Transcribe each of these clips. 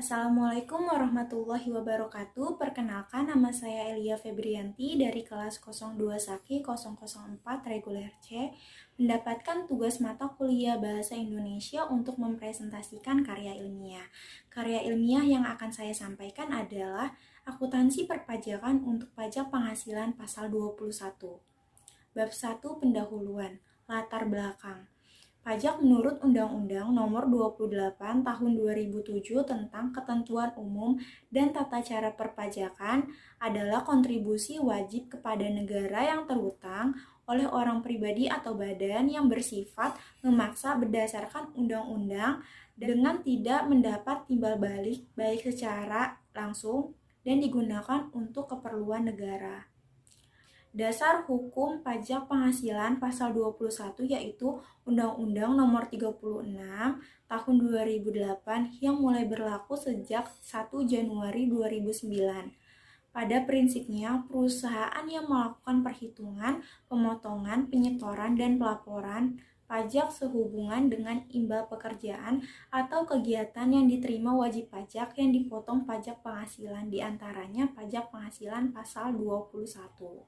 Assalamualaikum warahmatullahi wabarakatuh. Perkenalkan, nama saya Elia Febrianti dari kelas 02 Saki 004 reguler C, mendapatkan tugas mata kuliah Bahasa Indonesia untuk mempresentasikan karya ilmiah. Karya ilmiah yang akan saya sampaikan adalah Akuntansi Perpajakan untuk Pajak Penghasilan Pasal 21. Bab 1 Pendahuluan, Latar Belakang. Pajak menurut Undang-Undang Nomor 28 Tahun 2007 tentang Ketentuan Umum dan Tata Cara Perpajakan adalah kontribusi wajib kepada negara yang terhutang oleh orang pribadi atau badan yang bersifat memaksa berdasarkan undang-undang dengan tidak mendapat timbal balik baik secara langsung dan digunakan untuk keperluan negara. Dasar Hukum Pajak Penghasilan Pasal 21 yaitu Undang-Undang Nomor 36 Tahun 2008 yang mulai berlaku sejak 1 Januari 2009. Pada prinsipnya, perusahaan yang melakukan perhitungan, pemotongan, penyetoran, dan pelaporan pajak sehubungan dengan imbal pekerjaan atau kegiatan yang diterima wajib pajak yang dipotong pajak penghasilan, diantaranya pajak penghasilan pasal 21.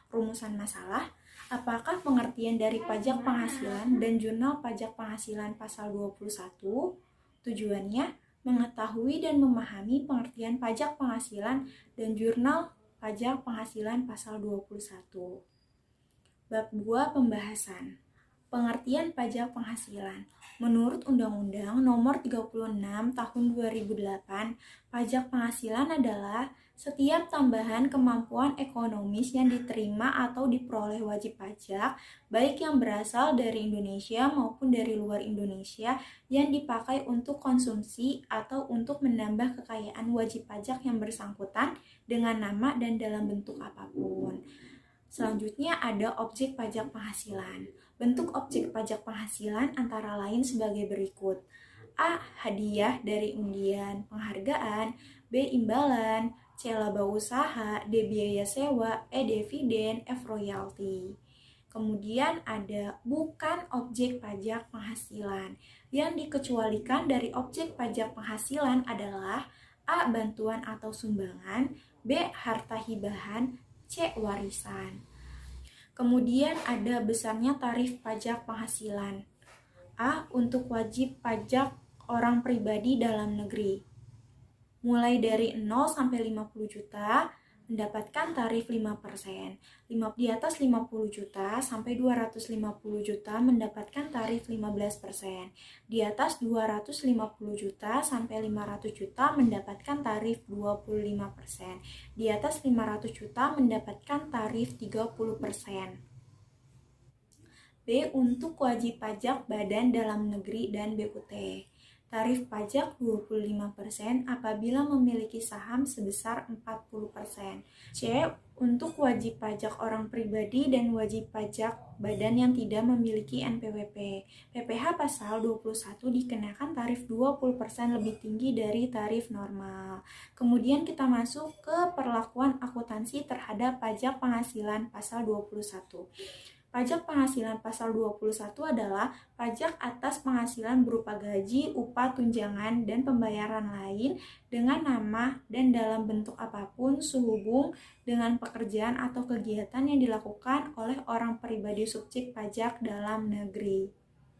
Rumusan masalah, apakah pengertian dari pajak penghasilan dan jurnal pajak penghasilan pasal 21? Tujuannya, mengetahui dan memahami pengertian pajak penghasilan dan jurnal pajak penghasilan pasal 21. Bab 2 Pembahasan. Pengertian pajak penghasilan. Menurut Undang-Undang Nomor 36 Tahun 2008, pajak penghasilan adalah setiap tambahan kemampuan ekonomis yang diterima atau diperoleh wajib pajak, baik yang berasal dari Indonesia maupun dari luar Indonesia, yang dipakai untuk konsumsi atau untuk menambah kekayaan wajib pajak yang bersangkutan dengan nama dan dalam bentuk apapun. Selanjutnya ada objek pajak penghasilan. Bentuk objek pajak penghasilan antara lain sebagai berikut. A. Hadiah dari undian, penghargaan. B. Imbalan. C. Laba usaha. D. Biaya sewa. E. Dividen. F. Royalti. Kemudian ada bukan objek pajak penghasilan. Yang dikecualikan dari objek pajak penghasilan adalah A. Bantuan atau sumbangan. B. Harta hibahan. C. Warisan. Kemudian ada besarnya tarif pajak penghasilan. A. Untuk wajib pajak orang pribadi dalam negeri. Mulai dari 0 sampai 50 juta mendapatkan tarif 5%. Di atas 50 juta sampai 250 juta mendapatkan tarif 15%. Di atas 250 juta sampai 500 juta mendapatkan tarif 25%. Di atas 500 juta mendapatkan tarif 30%. B. Untuk wajib pajak badan dalam negeri dan BUT. Tarif pajak 25% apabila memiliki saham sebesar 40%. C. Untuk wajib pajak orang pribadi dan wajib pajak badan yang tidak memiliki NPWP. PPh pasal 21 dikenakan tarif 20% lebih tinggi dari tarif normal. Kemudian kita masuk ke perlakuan akuntansi terhadap pajak penghasilan pasal 21. Pajak penghasilan pasal 21 adalah pajak atas penghasilan berupa gaji, upah, tunjangan, dan pembayaran lain dengan nama dan dalam bentuk apapun sehubung dengan pekerjaan atau kegiatan yang dilakukan oleh orang pribadi subjek pajak dalam negeri.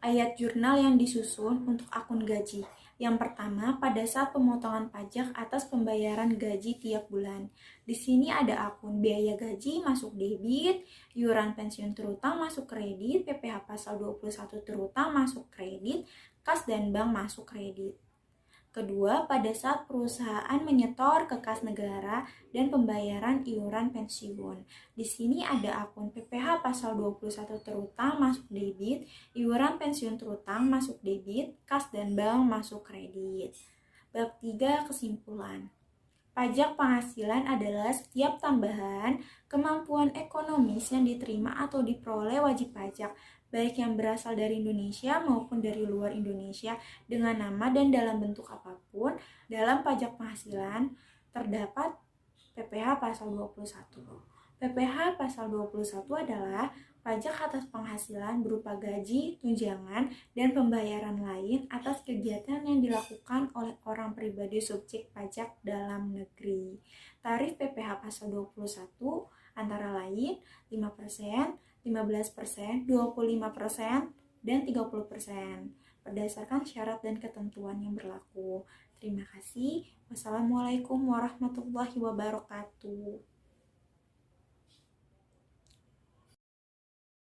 Ayat jurnal yang disusun untuk akun gaji. Yang pertama, pada saat pemotongan pajak atas pembayaran gaji tiap bulan. Di sini ada akun biaya gaji masuk debit, iuran pensiun terutang masuk kredit, PPh pasal 21 terutang masuk kredit, kas dan bank masuk kredit. Kedua, pada saat perusahaan menyetor ke kas negara dan pembayaran iuran pensiun. Di sini ada akun PPh pasal 21 terutang masuk debit, iuran pensiun terutang masuk debit, kas dan bank masuk kredit. Bab 3 Kesimpulan. Pajak penghasilan adalah setiap tambahan kemampuan ekonomis yang diterima atau diperoleh wajib pajak, baik yang berasal dari Indonesia maupun dari luar Indonesia dengan nama dan dalam bentuk apapun. Dalam pajak penghasilan terdapat PPh pasal 21. PPh pasal 21 adalah pajak atas penghasilan berupa gaji, tunjangan, dan pembayaran lain atas kegiatan yang dilakukan oleh orang pribadi subjek pajak dalam negeri. Tarif PPh pasal 21 antara lain 5%, 15%, 25%, dan 30% berdasarkan syarat dan ketentuan yang berlaku. Terima kasih. Wassalamualaikum warahmatullahi wabarakatuh.